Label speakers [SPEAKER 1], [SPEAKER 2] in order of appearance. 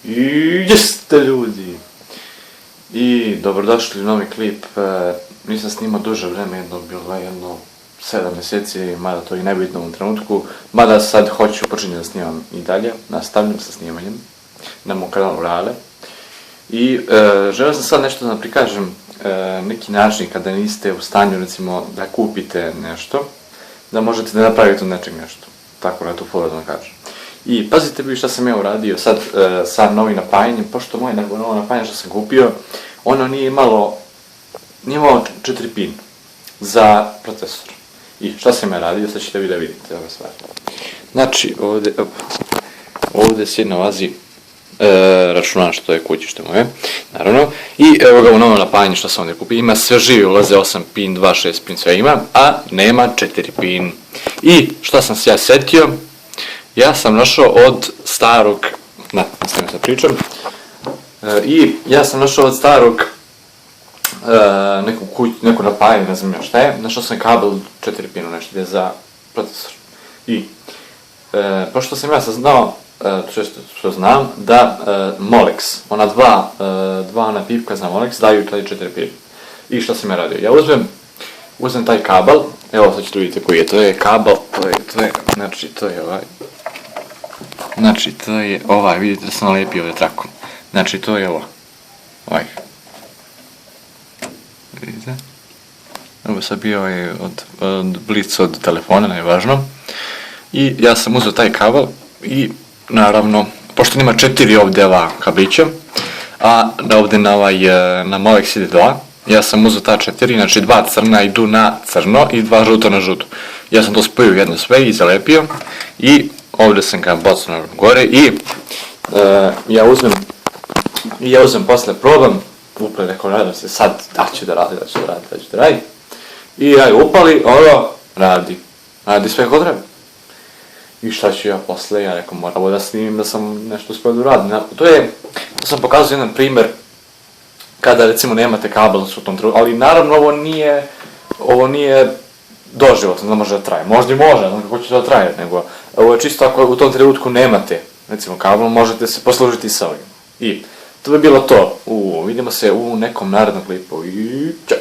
[SPEAKER 1] I jeste ljudi! I dobrodošli u novi klip. Nisam snimao duže vreme, bilo je 7 mjeseci, mada to i nebitno u ovom trenutku. Mada sad hoću počinjati da snimam i dalje, nastavljam sa snimanjem na mom kanalu Rale. I želio sam sad nešto da vam prikažem, neki način kada niste u stanju recimo da kupite nešto, da možete da napravite od nečeg nešto. Tako na tu foru da vam kažem. I pazite vi šta sam ja uradio sad sa novim napajanjem, pošto moje novo napajanje što sam kupio, ono nije imalo 4 pin za procesor. I šta sam ja radio, sad ćete vi da vidite ove stvari. Znači, ovdje se nalazi računač, to je kućište moje, naravno. I evo ga u novom napajanju što sam ovdje kupio, ima sve živi, ulaze 8 pin, 2, 6 pin, sve ima, a nema 4 pin. I šta sam se ja setio, ja sam našao od starog, nastavim sad pričam, i ja sam našao od starog neku napajanje, ne znam ja šta je, našao sam kabel 4 pinu, nešto gdje za procesor. I, pošto sam ja saznao, što znam, da Molex, ona dva pipka za Molex daju taj 4 pin. I što sam ja radio? Ja uzmem taj kabel, evo sad ćete vidjeti koji je, to je kabel, znači to je ovaj, vidite da sam nalepio ovdje traku. Znači to je ovaj. Vidite? Ovo sad bio je od blic od telefona, najvažno. I ja sam uzeo taj kabel i naravno, pošto nima 4 ovdje ova kablića, a ovdje na Molex ide 2, ja sam uzeo ta 4, znači 2 crna idu na crno i 2 žuto na žuto. Ja sam to spojio jedno sve i zalepio i ovdje sam ga bocnuo gore i ja uzmem posle probam, upravo rekao nadam se sad da ću da radi. I ja je upali, ovo radi sve kako treba. I šta ću ja posle, ja rekao moram da snimim da sam nešto uspio da uradim. To sam pokazao jedan primjer kada recimo nemate kabel u tom trenutku, ali naravno ovo nije doživotno da može da traje. Možda i može, ne znam kako će to traje, nego ovo je čisto ako u tom trenutku nemate recimo kabel, možete se poslužiti sa ovim. I to bi bilo to. Vidimo se u nekom narednom klipu i čao!